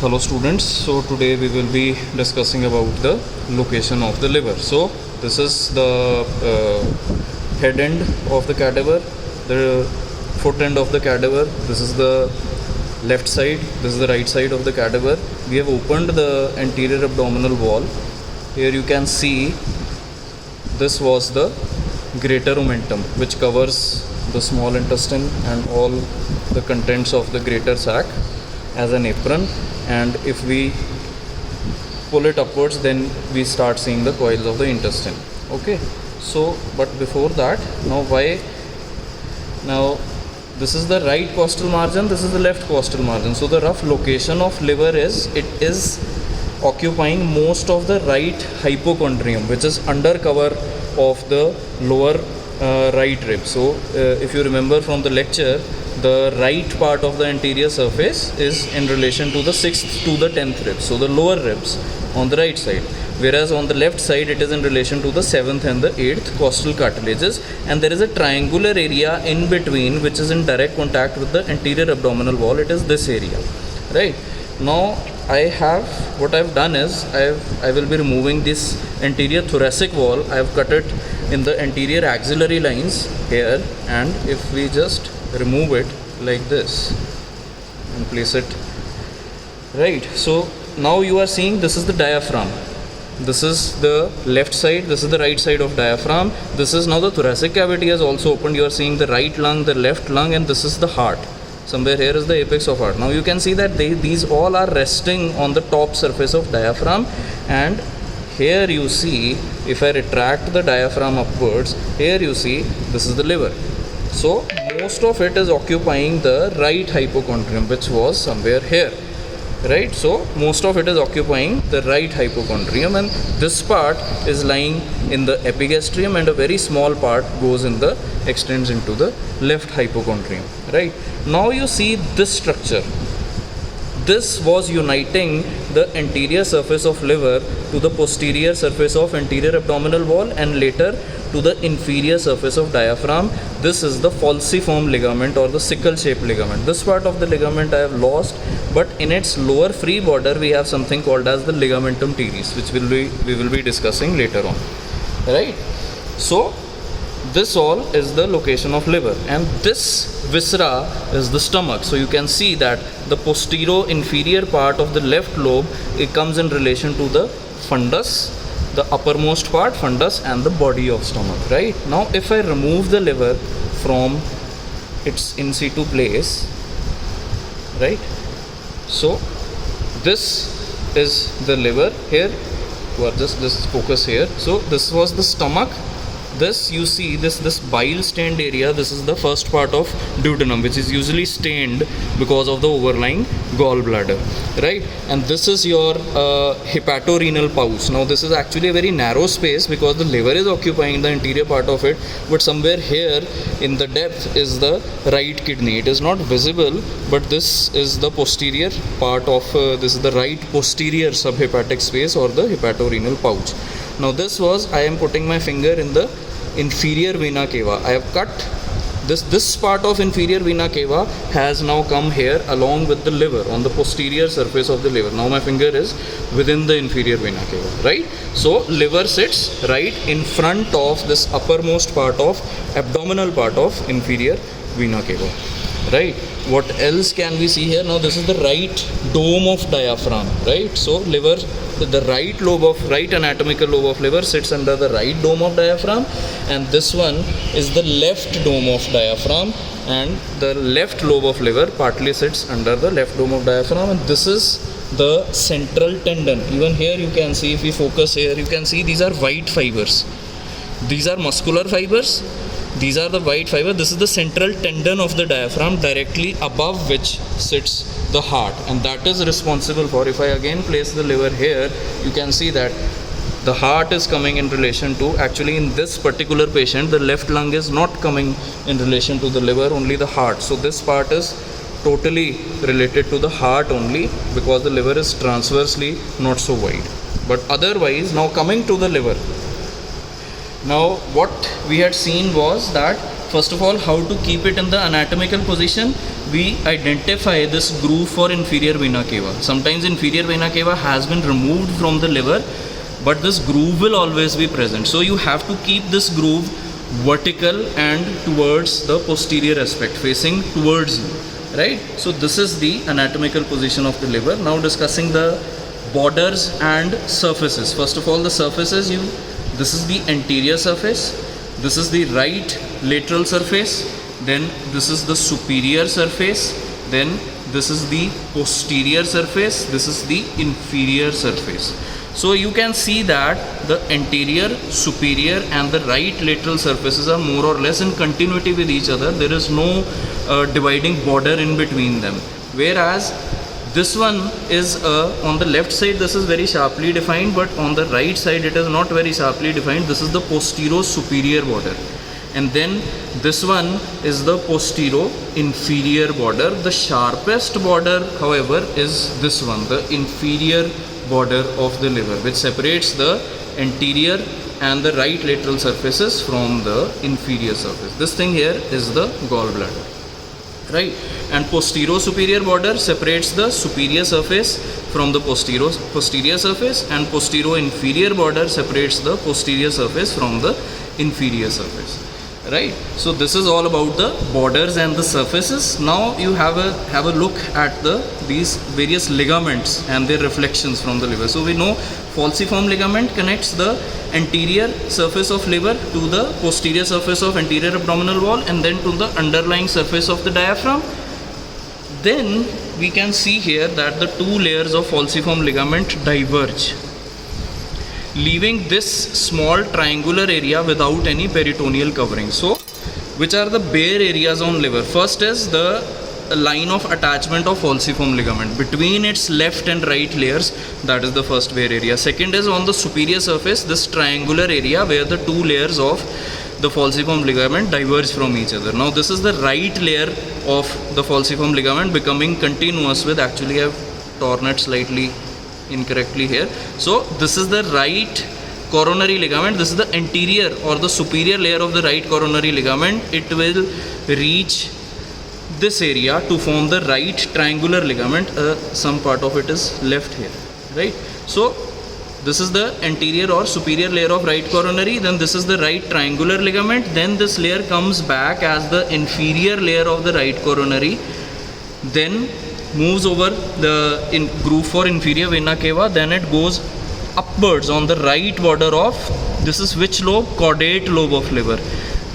Hello students, so today we will be discussing about the location of the liver. So this is the head end of the cadaver, the foot end of the cadaver. This is the left side, this is the right side of the cadaver. We have opened the anterior abdominal wall. Here you can see this was the greater omentum, which covers the small intestine and all the contents of the greater sac as an apron. And if we pull it upwards, then we start seeing the coils of the intestine. Okay, so but before that, now this is the right costal margin, this is the left costal margin. So the rough location of liver is, it is occupying most of the right hypochondrium, which is under cover of the lower right rib. So if you remember from the lecture, the right part of the anterior surface is in relation to the 6th to the 10th rib, so the lower ribs on the right side, whereas on the left side it is in relation to the 7th and the 8th costal cartilages, and there is a triangular area in between which is in direct contact with the anterior abdominal wall. It is this area, right? Now what I've done is I will be removing this anterior thoracic wall. I have cut it in the anterior axillary lines here, and if we just remove it like this and place it right, so now you are seeing this is the diaphragm, this is the left side, this is the right side of diaphragm, this is now the thoracic cavity has also opened. You are seeing the right lung, the left lung, and this is the heart. Somewhere here is the apex of heart. Now you can see that these all are resting on the top surface of diaphragm, and here you see, if I retract the diaphragm upwards, here you see this is the liver. So most of it is occupying the right hypochondrium, which was somewhere here, right? So most of it is occupying the right hypochondrium, and this part is lying in the epigastrium, and a very small part extends into the left hypochondrium, right? Now you see this structure. This was uniting the anterior surface of liver to the posterior surface of anterior abdominal wall, and later to the inferior surface of diaphragm. This is the falciform ligament or the sickle-shaped ligament. This part of the ligament I have lost, but in its lower free border we have something called as the ligamentum teres, which we will be discussing later on, right? So this all is the location of liver, and this viscera is the stomach. So you can see that the posterior inferior part of the left lobe, it comes in relation to the fundus, the uppermost part, fundus, and the body of stomach, right? Now if I remove the liver from its in situ place, right, so this is the liver here, or just focus here. So this was the stomach. This, you see, this bile stained area, this is the first part of duodenum, which is usually stained because of the overlying gallbladder, right? And this is your hepatorenal pouch. Now this is actually a very narrow space because the liver is occupying the interior part of it, but somewhere here in the depth is the right kidney. It is not visible, but this is the posterior part of this is the right posterior subhepatic space, or the hepatorenal pouch. Now this was, I am putting my finger in the inferior vena cava. I have cut this part of inferior vena cava has now come here along with the liver on the posterior surface of the liver. Now my finger is within the inferior vena cava, right? So liver sits right in front of this uppermost part of abdominal part of inferior vena cava, right? What else can we see here? Now this is the right dome of diaphragm, right? So liver, the right anatomical lobe of liver sits under the right dome of diaphragm, and this one is the left dome of diaphragm, and the left lobe of liver partly sits under the left dome of diaphragm, and this is the central tendon. Even here you can see, if we focus here, you can see these are white fibers. These are muscular fibers. These are the white fiber. This is the central tendon of the diaphragm, directly above which sits the heart, and that is responsible for, if I again place the liver here, you can see that the heart is coming in relation to, actually in this particular patient, the left lung is not coming in relation to the liver, only the heart. So this part is totally related to the heart only, because the liver is transversely not so wide. But otherwise, now coming to the liver, now what we had seen was that, first of all, how to keep it in the anatomical position. we identify this groove for inferior vena cava. Sometimes inferior vena cava has been removed from the liver, but this groove will always be present. So you have to keep this groove vertical and towards the posterior aspect, facing towards you, right? So this is the anatomical position of the liver. Now discussing the borders and surfaces. First of all, the surfaces, this is the anterior surface, this is the right lateral surface, then this is the superior surface, then this is the posterior surface, this is the inferior surface. So you can see that the anterior, superior and the right lateral surfaces are more or less in continuity with each other. There is no dividing border in between them. Whereas this one is on the left side, this is very sharply defined, but on the right side it is not very sharply defined. This is the posterior-superior border. And then this one is the posterior-inferior border. The sharpest border, however, is this one, the inferior border of the liver, which separates the anterior and the right lateral surfaces from the inferior surface. This thing here is the gallbladder, right? And posterior-superior border separates the superior surface from the posterior surface, and posterior-inferior border separates the posterior surface from the inferior surface, right? So this is all about the borders and the surfaces. Now you have a look at these various ligaments and their reflections from the liver. So we know falciform ligament connects the anterior surface of liver to the posterior surface of anterior abdominal wall and then to the underlying surface of the diaphragm. Then we can see here that the two layers of falciform ligament diverge, leaving this small triangular area without any peritoneal covering. So which are the bare areas on liver? First is the line of attachment of falciform ligament between its left and right layers. That is the first bare area. Second is on the superior surface, this triangular area where the two layers of the falciform ligament diverge from each other. Now this is the right layer of the falciform ligament becoming continuous with, actually I have torn it slightly incorrectly here. So this is the right coronary ligament. This is the anterior or the superior layer of the right coronary ligament. It will reach this area to form the right triangular ligament. Some part of it is left here, right? So this is the anterior or superior layer of right coronary, then this is the right triangular ligament, then this layer comes back as the inferior layer of the right coronary, then moves over the groove for inferior vena cava, then it goes upwards on the right border of, this is which lobe? Caudate lobe of liver.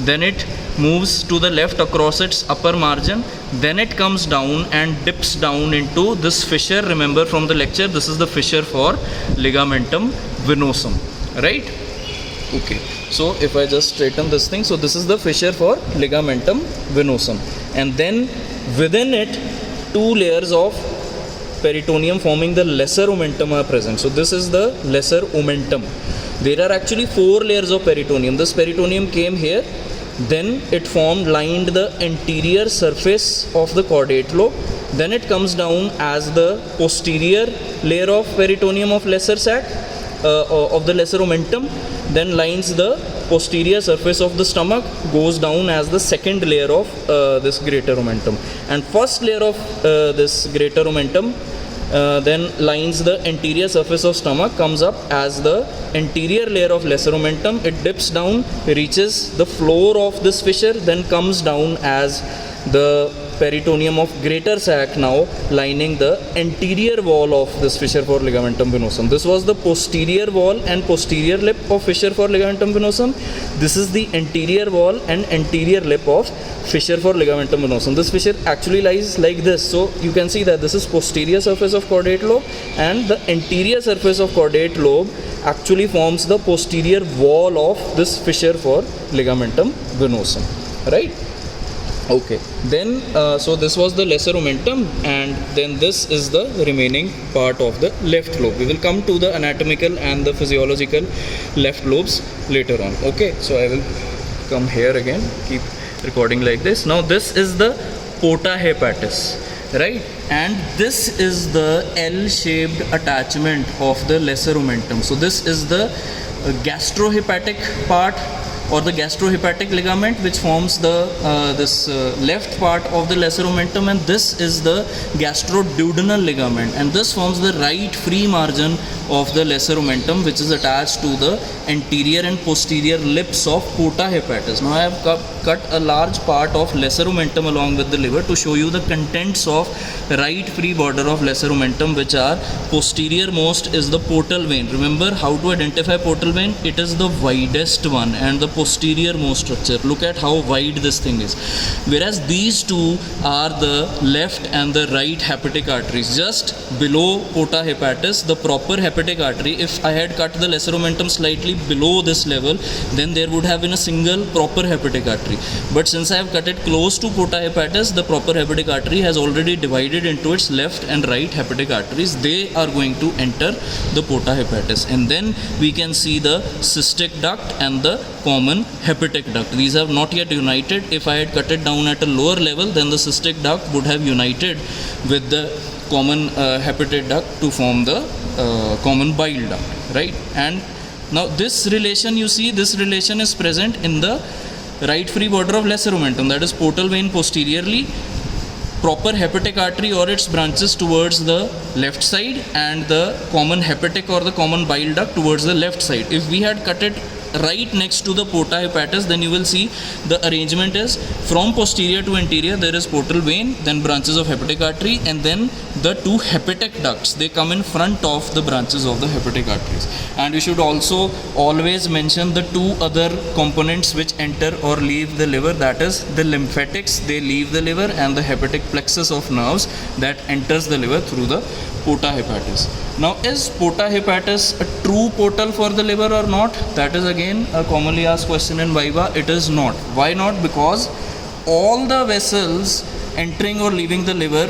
Then it moves to the left across its upper margin, then it comes down and dips down into this fissure. Remember from the lecture, this is the fissure for ligamentum venosum, right? Okay, so if I just straighten this thing, so this is the fissure for ligamentum venosum, and then within it two layers of peritoneum forming the lesser omentum are present. So this is the lesser omentum. There are actually four layers of peritoneum. This peritoneum came here, then it lined the anterior surface of the caudate lobe, then it comes down as the posterior layer of peritoneum of lesser sac of the lesser omentum, then lines the posterior surface of the stomach, goes down as the second layer of this greater omentum, and first layer of this greater omentum then lines the anterior surface of stomach, comes up as the anterior layer of lesser omentum. It dips down, reaches the floor of this fissure, then comes down as the peritoneum of greater sac, now lining the anterior wall of this fissure for ligamentum venosum. This was the posterior wall and posterior lip of fissure for ligamentum venosum. This is the anterior wall and anterior lip of fissure for ligamentum venosum. This fissure actually lies like this. So you can see that this is posterior surface of caudate lobe, and the anterior surface of caudate lobe actually forms the posterior wall of this fissure for ligamentum venosum, right? Okay, then so this was the lesser omentum, and then this is the remaining part of the left lobe. We will come to the anatomical and the physiological left lobes later on. Okay, so I will come here again, keep recording like this. Now this is the porta hepatis, right? And this is the L-shaped attachment of the lesser omentum. So this is the gastrohepatic part, or the gastrohepatic ligament, which forms the left part of the lesser omentum, and this is the gastroduodenal ligament, and this forms the right free margin of the lesser omentum, which is attached to the anterior and posterior lips of porta hepatis. Now I have cut a large part of lesser omentum along with the liver to show you the contents of right free border of lesser omentum, which are posterior most is the portal vein. Remember how to identify portal vein? It is the widest one and the posterior most structure. Look at how wide this thing is. Whereas these two are the left and the right hepatic arteries. Just below porta hepatis, the proper hepatic artery, if I had cut the lesser omentum slightly below this level, then there would have been a single proper hepatic artery. But since I have cut it close to porta hepatis, the proper hepatic artery has already divided into its left and right hepatic arteries. They are going to enter the porta hepatis, and then we can see the cystic duct and the common hepatic duct. These have not yet united. If I had cut it down at a lower level, then the cystic duct would have united with the common hepatic duct to form the common bile duct, right? And now this relation, you see, this relation is present in the right free border of lesser omentum, that is portal vein posteriorly, proper hepatic artery or its branches towards the left side, and the common hepatic or the common bile duct towards the left side. If we had cut it right next to the porta hepatis, then you will see the arrangement is from posterior to anterior there is portal vein, then branches of hepatic artery, and then the two hepatic ducts, they come in front of the branches of the hepatic arteries. And we should also always mention the two other components which enter or leave the liver, that is the lymphatics, they leave the liver, and the hepatic plexus of nerves that enters the liver through the porta hepatis. Now, is porta hepatis a true portal for the liver or not? That is again a commonly asked question in Viva. It is not. Why not? Because all the vessels entering or leaving the liver,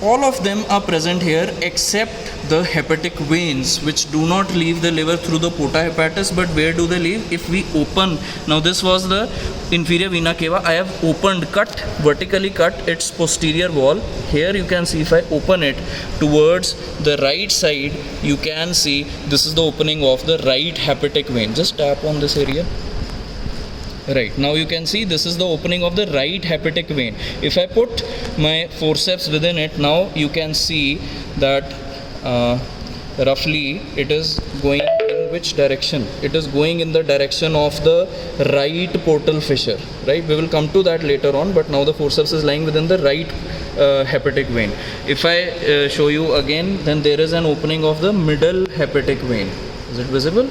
all of them are present here except the hepatic veins, which do not leave the liver through the porta hepatis. But where do they leave? If we open, now this was the inferior vena cava, I have opened, vertically cut its posterior wall. Here you can see, if I open it towards the right side, you can see this is the opening of the right hepatic vein. Just tap on this area. Right, now you can see this is the opening of the right hepatic vein. If I put my forceps within it, now you can see that roughly it is going in which direction? It is going in the direction of the right portal fissure, right? We will come to that later on, but now the forceps is lying within the right hepatic vein. If I show you again, then there is an opening of the middle hepatic vein. Is it visible?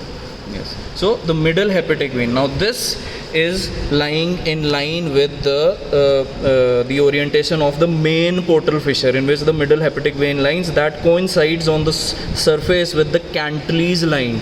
Yes. So the middle hepatic vein. Now this is lying in line with the orientation of the main portal fissure, in which the middle hepatic vein lines, that coincides on the surface with the Cantley's line.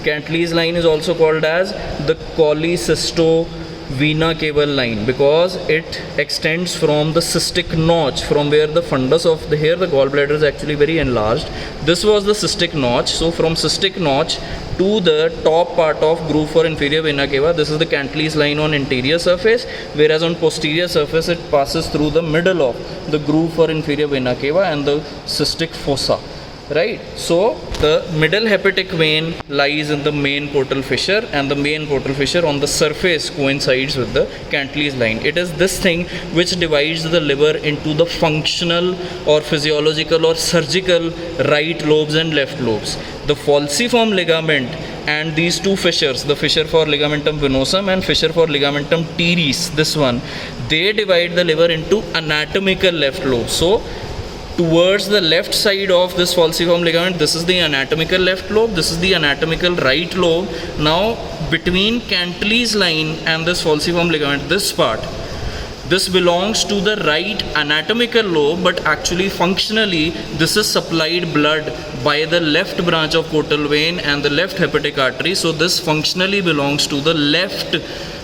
Cantley's line is also called as the cholecystovena cava line, because it extends from the cystic notch, from where the fundus of the hair, the gallbladder is actually very enlarged. This was the cystic notch. So from cystic notch to the top part of groove for inferior vena cava, this is the Cantley's line on anterior surface, whereas on posterior surface it passes through the middle of the groove for inferior vena cava and the cystic fossa. Right, so the middle hepatic vein lies in the main portal fissure, and the main portal fissure on the surface coincides with the Cantley's line. It is this thing which divides the liver into the functional or physiological or surgical right lobes and left lobes. The falciform ligament and these two fissures, the fissure for ligamentum venosum and fissure for ligamentum teres, this one, they divide the liver into anatomical left lobes. So towards the left side of this falciform ligament, this is the anatomical left lobe, this is the anatomical right lobe. Now between Cantley's line and this falciform ligament, this part, this belongs to the right anatomical lobe, but actually functionally this is supplied blood by the left branch of portal vein and the left hepatic artery. So this functionally belongs to the left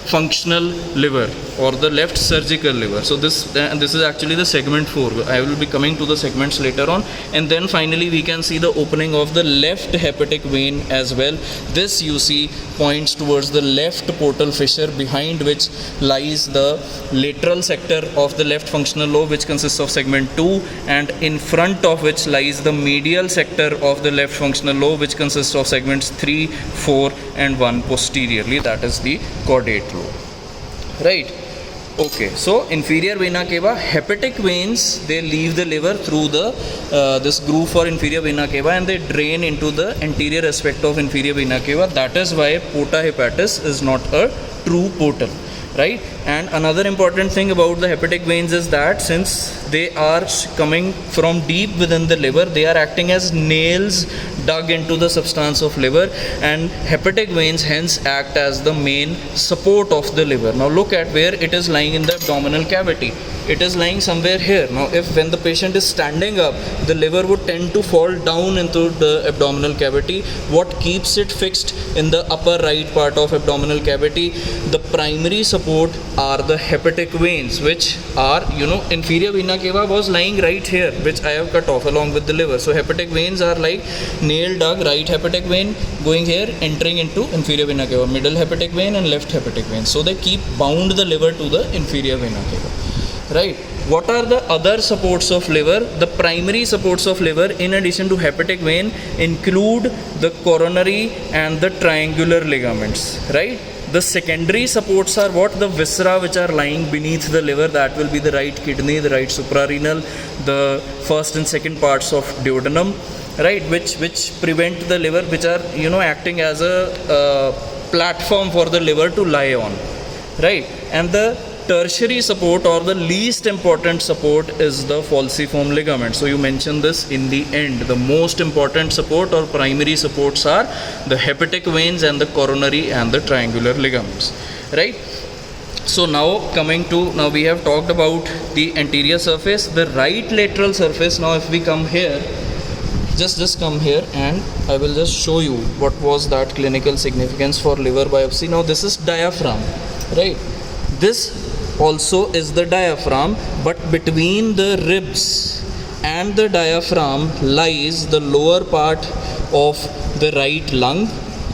functional liver or the left surgical liver. So this is actually the segment 4. I will be coming to the segments later on. And then finally we can see the opening of the left hepatic vein as well. This you see points towards the left portal fissure, behind which lies the lateral sector of the left functional lobe, which consists of segment 2, and in front of which lies the medial sector of the left functional lobe, which consists of segments 3, 4 and 1 posteriorly, that is the caudate lobe. Right. Okay, so inferior vena cava, hepatic veins, they leave the liver through the this groove for inferior vena cava, and they drain into the anterior aspect of inferior vena cava. That is why porta hepatis is not a true portal, right? And another important thing about the hepatic veins is that since they are coming from deep within the liver, they are acting as nails dug into the substance of liver, and hepatic veins hence act as the main support of the liver. Now look at where it is lying in the abdominal cavity. It is lying somewhere here. Now if when the patient is standing up, the liver would tend to fall down into the abdominal cavity. What keeps it fixed in the upper right part of abdominal cavity? The primary support are the hepatic veins, which are, inferior vena cava was lying right here, which I have cut off along with the liver. So hepatic veins are like nail dug, right hepatic vein going here, entering into inferior vena cava, middle hepatic vein and left hepatic vein. So they keep bound the liver to the inferior vena cava. Right. What are the other supports of liver? The primary supports of liver, in addition to hepatic vein, include the coronary and the triangular ligaments. Right. The secondary supports are what? The viscera which are lying beneath the liver. That will be the right kidney, the right suprarenal, the first and second parts of duodenum, right? Which prevent the liver, which are acting as a platform for the liver to lie on, right? And the tertiary support, or the least important support, is the falciform ligament. So you mentioned this in the end. The most important support or primary supports are the hepatic veins and the coronary and the triangular ligaments, right? So now we have talked about the anterior surface, the right lateral surface. Now if we come here, just come here and I will just show you what was that clinical significance for liver biopsy. Now this is diaphragm, right? This also is the diaphragm, but between the ribs and the diaphragm lies the lower part of the right lung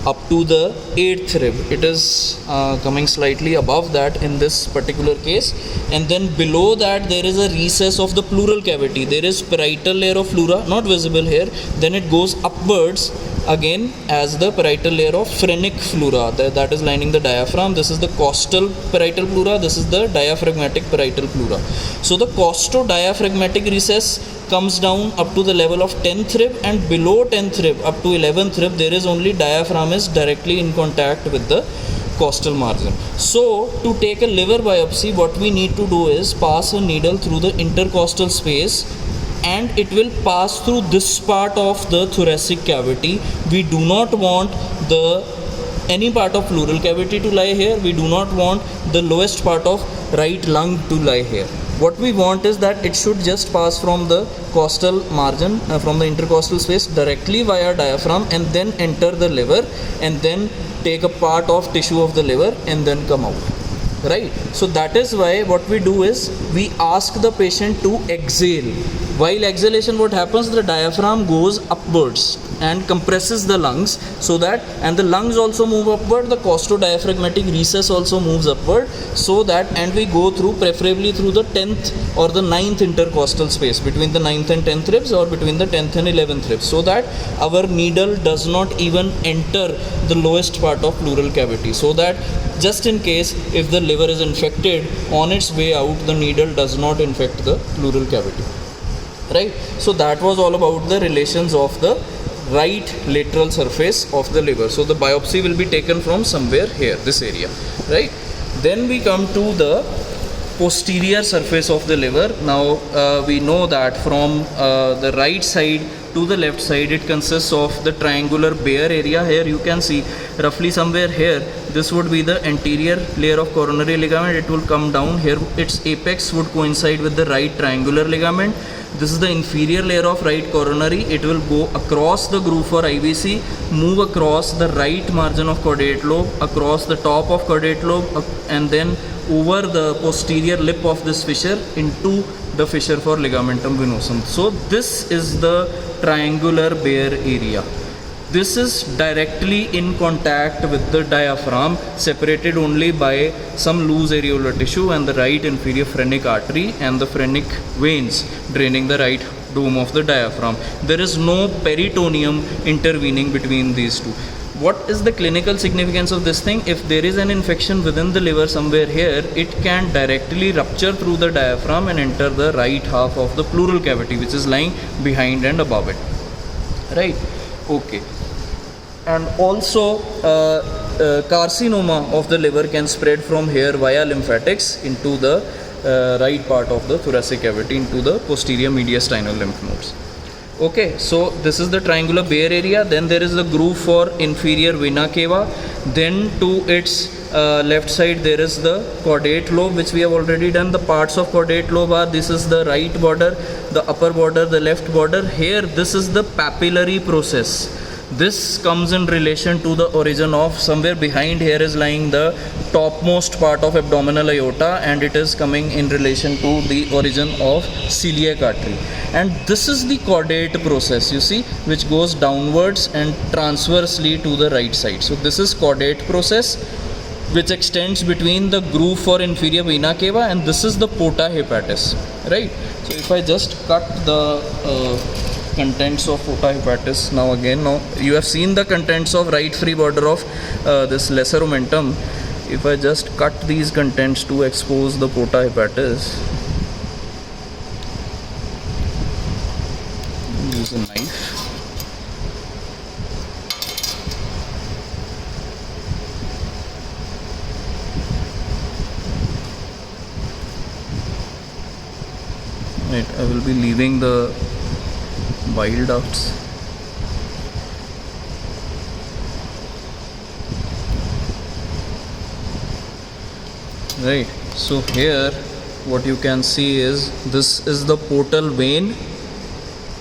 up to the 8th rib. It is coming slightly above that in this particular case, and then below that there is a recess of the pleural cavity. There is parietal layer of pleura, not visible here. Then it goes upwards again as the parietal layer of phrenic pleura, that is lining the diaphragm. This is the costal parietal pleura, this is the diaphragmatic parietal pleura. So the costodiaphragmatic recess comes down up to the level of 10th rib, and below 10th rib up to 11th rib there is only diaphragm is directly in contact with the costal margin. So to take a liver biopsy, what we need to do is pass a needle through the intercostal space, and it will pass through this part of the thoracic cavity. We do not want any part of pleural cavity to lie here. We do not want the lowest part of right lung to lie here. What we want is that it should just pass from the costal margin, from the intercostal space directly via diaphragm, and then enter the liver, and then take a part of tissue of the liver and then come out. Right. So that is why what we do is we ask the patient to exhale. While exhalation, what happens? The diaphragm goes upwards and compresses the lungs, so that, and the lungs also move upward, the costodiaphragmatic recess also moves upward, so that, and we go through, preferably through the 10th or the 9th intercostal space, between the 9th and 10th ribs, or between the 10th and 11th ribs, so that our needle does not even enter the lowest part of pleural cavity, so that just in case if the liver is infected, on its way out the needle does not infect the pleural cavity. Right. So that was all about the relations of the right lateral surface of the liver. So the biopsy will be taken from somewhere here, this area, right? Then we come to the posterior surface of the liver. Now we know that from the right side to the left side, it consists of the triangular bare area. Here you can see roughly somewhere here, this would be the anterior layer of coronary ligament. It will come down here, its apex would coincide with the right triangular ligament. This is the inferior layer of right coronary. It will go across the groove for IVC, move across the right margin of caudate lobe, across the top of caudate lobe, and then over the posterior lip of this fissure into the fissure for ligamentum venosum. So this is the triangular bare area. This is directly in contact with the diaphragm, separated only by some loose areolar tissue and the right inferior phrenic artery and the phrenic veins draining the right dome of the diaphragm. There is no peritoneum intervening between these two. What is the clinical significance of this thing? If there is an infection within the liver somewhere here, it can directly rupture through the diaphragm and enter the right half of the pleural cavity, which is lying behind and above it. Right? Okay. And also carcinoma of the liver can spread from here via lymphatics into the right part of the thoracic cavity, into the posterior mediastinal lymph nodes. Okay, so this is the triangular bare area. Then there is the groove for inferior vena cava. Then to its left side there is the caudate lobe, which we have already done. The parts of caudate lobe are, this is the right border, the upper border, the left border. Here this is the papillary process. This comes in relation to the origin of, somewhere behind here is lying the topmost part of abdominal aorta, and it is coming in relation to the origin of celiac artery. And this is the caudate process, you see, which goes downwards and transversely to the right side. So this is caudate process, which extends between the groove for inferior vena cava, and this is the porta hepatis, right? So if I just cut the contents of porta hepatis, now you have seen the contents of right free border of this lesser omentum. If I just cut these contents to expose the porta hepatis, use a knife. Right, I will be leaving the bile ducts. Right, so here what you can see is, this is the portal vein,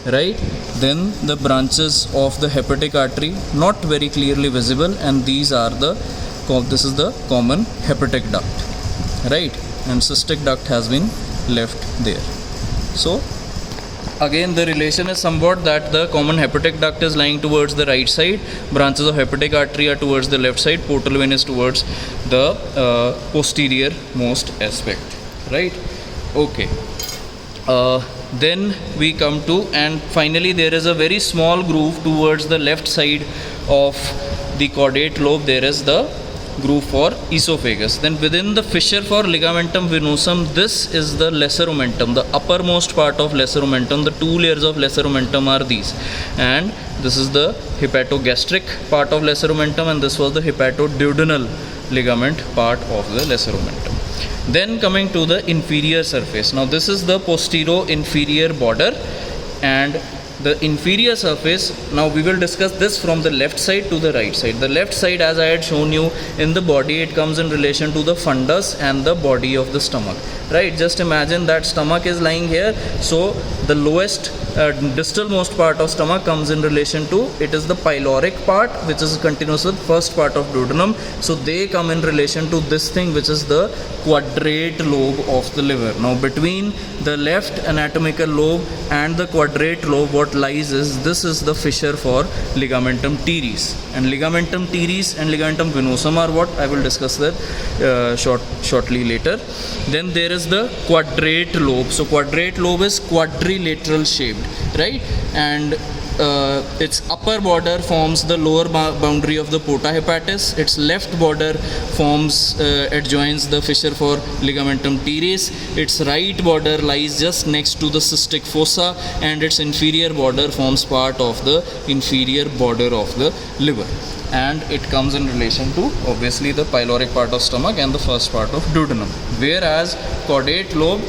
right? Then the branches of the hepatic artery, not very clearly visible, and these are the, this is the common hepatic duct, right? And cystic duct has been left there. So again the relation is somewhat that the common hepatic duct is lying towards the right side, branches of hepatic artery are towards the left side, portal vein is towards the posterior most aspect, right? Okay. Then we come to, and finally there is a very small groove towards the left side of the caudate lobe. There is the groove for esophagus. Then within the fissure for ligamentum venosum, this is the lesser omentum, the uppermost part of lesser omentum. The two layers of lesser omentum are these, and this is the hepatogastric part of lesser omentum, and this was the hepatoduodenal ligament part of the lesser omentum. Then coming to the inferior surface. Now this is the posterior-inferior border, and the inferior surface, now we will discuss this from the left side to the right side. The left side, as I had shown you in the body, it comes in relation to the fundus and the body of the stomach, right? Just imagine that stomach is lying here, so the lowest distal most part of stomach comes in relation to, it is the pyloric part, which is continuous with first part of duodenum. So they come in relation to this thing, which is the quadrate lobe of the liver. Now between the left anatomical lobe and the quadrate lobe, what lies is, this is the fissure for ligamentum teres, and ligamentum teres and ligamentum venosum are what I will discuss that shortly later. Then there is the quadrate lobe. So quadrate lobe is quadrilateral shaped, right? And its upper border forms the lower boundary of the porta hepatis. Its left border forms adjoins the fissure for ligamentum teres. Its right border lies just next to the cystic fossa, and its inferior border forms part of the inferior border of the liver, and it comes in relation to obviously the pyloric part of stomach and the first part of duodenum. Whereas caudate lobe,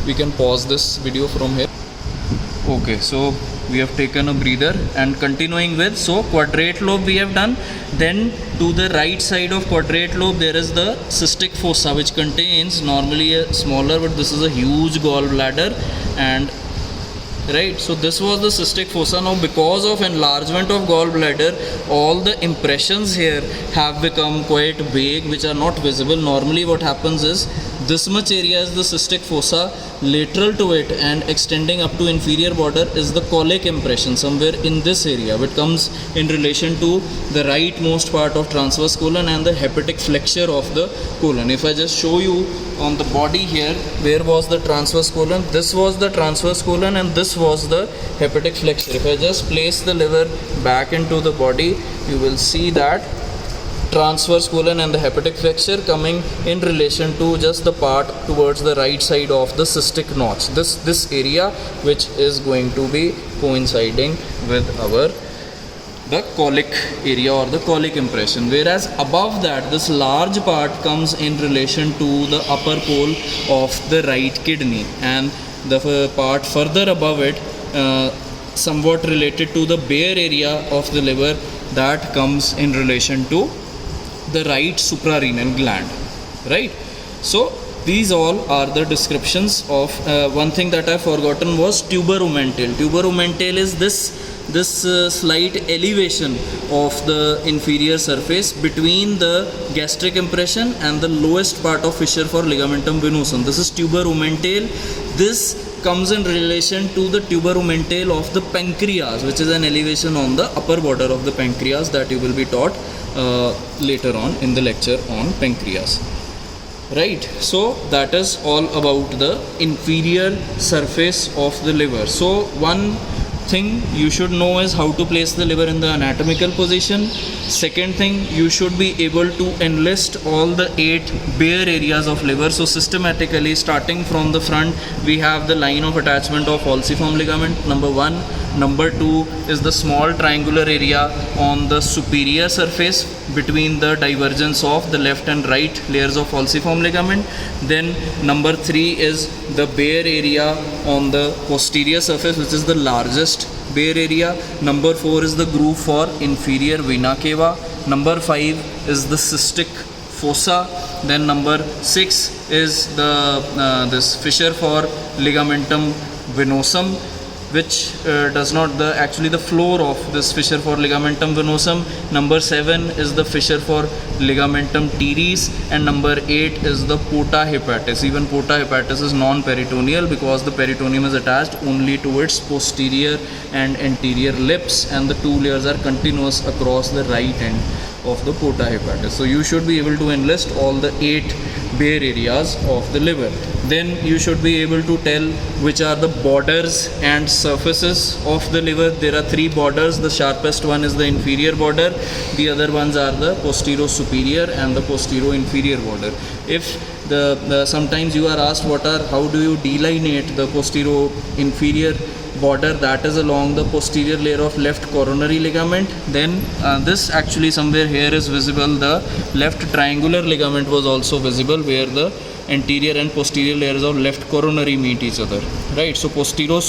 we can pause this video from here. Okay, so we have taken a breather, and continuing with, so quadrate lobe we have done. Then to the right side of quadrate lobe there is the cystic fossa, which contains normally a smaller, but this is a huge gallbladder. And right, so this was the cystic fossa. Now because of enlargement of gallbladder, all the impressions here have become quite vague, which are not visible. Normally what happens is, this much area is the cystic fossa, lateral to it and extending up to inferior border is the colic impression, somewhere in this area, which comes in relation to the rightmost part of transverse colon and the hepatic flexure of the colon. If I just show you on the body here, where was the transverse colon? This was the transverse colon and this was the hepatic flexure. If I just place the liver back into the body, you will see that transverse colon and the hepatic flexure coming in relation to just the part towards the right side of the cystic notch. This area, which is going to be coinciding with the colic area or the colic impression, whereas above that this large part comes in relation to the upper pole of the right kidney, and the part further above it, somewhat related to the bare area of the liver, that comes in relation to the right suprarenal gland, right? So these all are the descriptions of one thing that I forgotten was tuberomental. Tuberomental is this slight elevation of the inferior surface between the gastric impression and the lowest part of fissure for ligamentum venosum. This is tuberomental. This comes in relation to the tuberomental of the pancreas, which is an elevation on the upper border of the pancreas that you will be taught later on in the lecture on pancreas. Right, so that is all about the inferior surface of the liver. So one thing you should know is how to place the liver in the anatomical position. Second thing, you should be able to enlist all the 8 bare areas of liver. So systematically, starting from the front, we have the line of attachment of falciform ligament, number 1. Number 2 is the small triangular area on the superior surface between the divergence of the left and right layers of falciform ligament. Then number 3 is the bare area on the posterior surface, which is the largest bare area. Number 4 is the groove for inferior vena cava. Number 5 is the cystic fossa. Then number 6 is the this fissure for ligamentum venosum, which does not actually the floor of this fissure for ligamentum venosum. Number 7 is the fissure for ligamentum teres, and number 8 is the porta hepatis. Even porta hepatis is non-peritoneal because the peritoneum is attached only to its posterior and anterior lips, and the 2 layers are continuous across the right end of the porta hepatis. So you should be able to enlist all the 8 bare areas of the liver. Then you should be able to tell which are the borders and surfaces of the liver. There are 3 borders. The sharpest one is the inferior border. The other ones are the posterior superior and the posterior inferior border. If sometimes you are asked how do you delineate the posterior inferior border, that is along the posterior layer of left coronary ligament. Then this actually somewhere here is visible. The left triangular ligament was also visible, where the anterior and posterior layers of left coronary meet each other, right? So posterior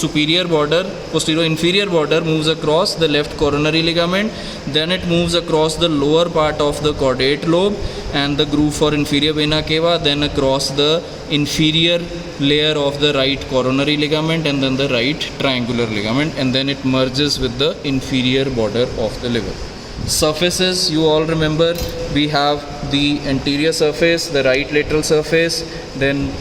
inferior border moves across the left coronary ligament, then it moves across the lower part of the caudate lobe and the groove for inferior vena cava, then across the inferior layer of the right coronary ligament and then the right triangular ligament, and then it merges with the inferior border of the liver. Surfaces, you all remember, we have the anterior surface, the right lateral surface, then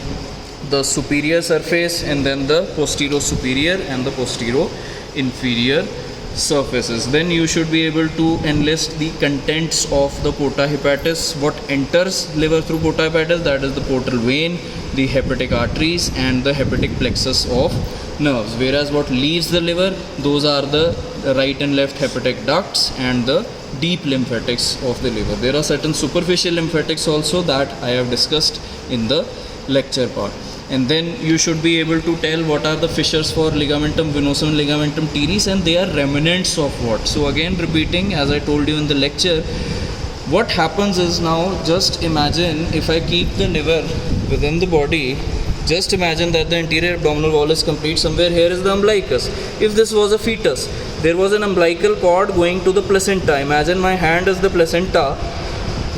the superior surface, and then the posterior superior and the posterior inferior surfaces. Then you should be able to enlist the contents of the porta hepatis. What enters liver through porta hepatis, that is the portal vein, the hepatic arteries and the hepatic plexus of nerves, whereas what leaves the liver, those are the right and left hepatic ducts and the deep lymphatics of the liver. There are certain superficial lymphatics also that I have discussed in the lecture part. And then you should be able to tell what are the fissures for ligamentum venosum and ligamentum teres, and they are remnants of what. So again, repeating as I told you in the lecture, what happens is, now just imagine if I keep the liver within the body, Just imagine that the anterior abdominal wall is complete. Somewhere here is the umbilicus. If this was a fetus, there was an umbilical cord going to the placenta. Imagine my hand is the placenta.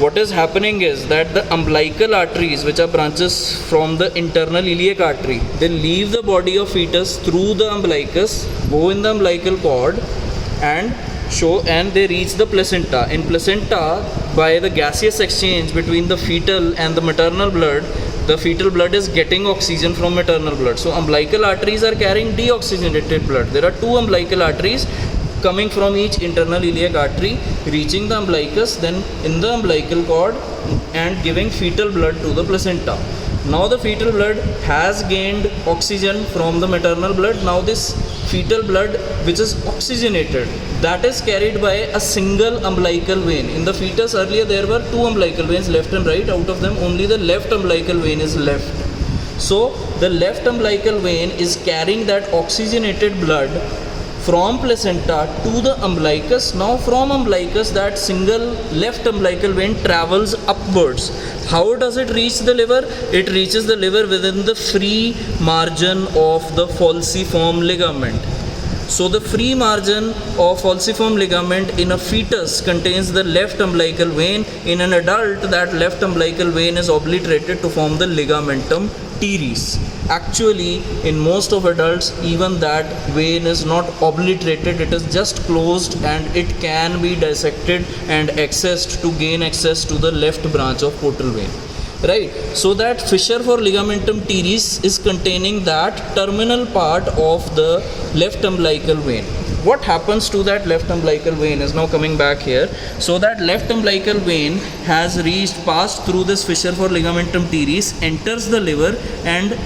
What is happening is that the umbilical arteries, which are branches from the internal iliac artery, they leave the body of fetus through the umbilicus, go in the umbilical cord, and they reach the placenta. In placenta, by the gaseous exchange between the fetal and the maternal blood, the fetal blood is getting oxygen from maternal blood. So umbilical arteries are carrying deoxygenated blood. There are two umbilical arteries coming from each internal iliac artery, reaching the umbilicus, then in the umbilical cord, and giving fetal blood to the placenta. Now the fetal blood has gained oxygen from the maternal blood. Now this fetal blood, which is oxygenated, that is carried by a single umbilical vein. In the fetus earlier there were two umbilical veins, left and right. Out of them only the left umbilical vein is left. So the left umbilical vein is carrying that oxygenated blood from placenta to the umbilicus. Now from umbilicus, that single left umbilical vein travels upwards. How does it reach the liver? It reaches the liver within the free margin of the falciform ligament. So the free margin of falciform ligament in a fetus contains the left umbilical vein. In an adult, that left umbilical vein is obliterated to form the ligamentum teres. Actually, in most of adults, even that vein is not obliterated, it is just closed, and it can be dissected and accessed to gain access to the left branch of portal vein. Right, so that fissure for ligamentum teres is containing that terminal part of the left umbilical vein. What happens to that left umbilical vein is now coming back here. So that left umbilical vein has passed through this fissure for ligamentum teres, enters the liver, and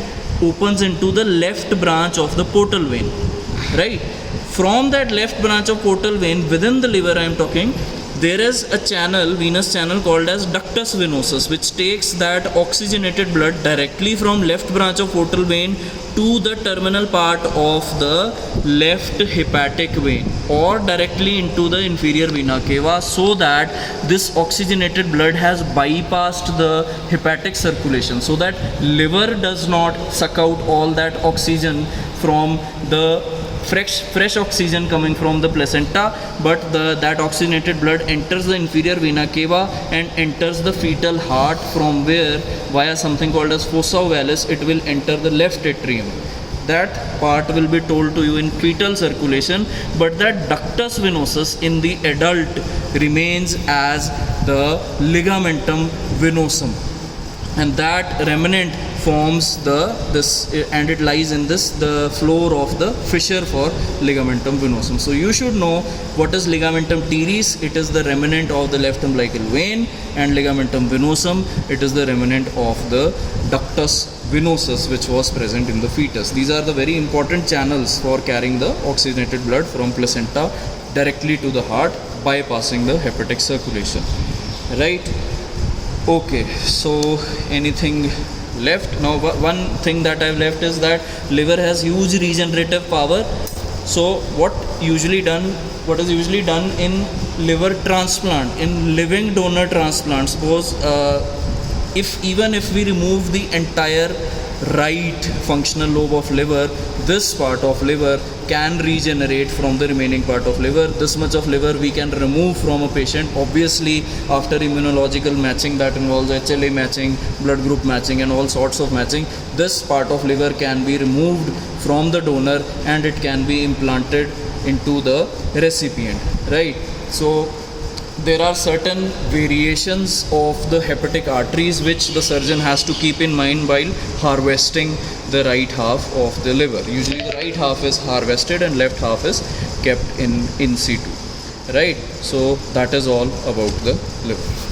opens into the left branch of the portal vein. Right, from that left branch of portal vein within the liver I am talking, there is a channel, venous channel called as ductus venosus, which takes that oxygenated blood directly from left branch of portal vein to the terminal part of the left hepatic vein, or directly into the inferior vena cava, so that this oxygenated blood has bypassed the hepatic circulation, so that liver does not suck out all that oxygen from the fresh oxygen coming from the placenta, but that oxygenated blood enters the inferior vena cava and enters the fetal heart, from where via something called as fossa ovalis it will enter the left atrium. That part will be told to you in fetal circulation, but that ductus venosus in the adult remains as the ligamentum venosum, and that remnant forms and it lies in the floor of the fissure for ligamentum venosum. So you should know what is ligamentum teres. It is the remnant of the left umbilical vein, and ligamentum venosum, it is the remnant of the ductus venosus, which was present in the fetus. These are the very important channels for carrying the oxygenated blood from placenta directly to the heart, bypassing the hepatic circulation. Right? Okay, so anything left? Now one thing that I've left is that liver has huge regenerative power. So what is usually done in liver transplant, in living donor transplant, suppose even if we remove the entire right functional lobe of liver, this part of liver can regenerate from the remaining part of liver. This much of liver we can remove from a patient, obviously after immunological matching that involves HLA matching, blood group matching, and all sorts of matching. This part of liver can be removed from the donor and it can be implanted into the recipient. Right, so there are certain variations of the hepatic arteries which the surgeon has to keep in mind while harvesting the right half of the liver. Usually the right half is harvested and left half is kept in situ. Right, so that is all about the liver.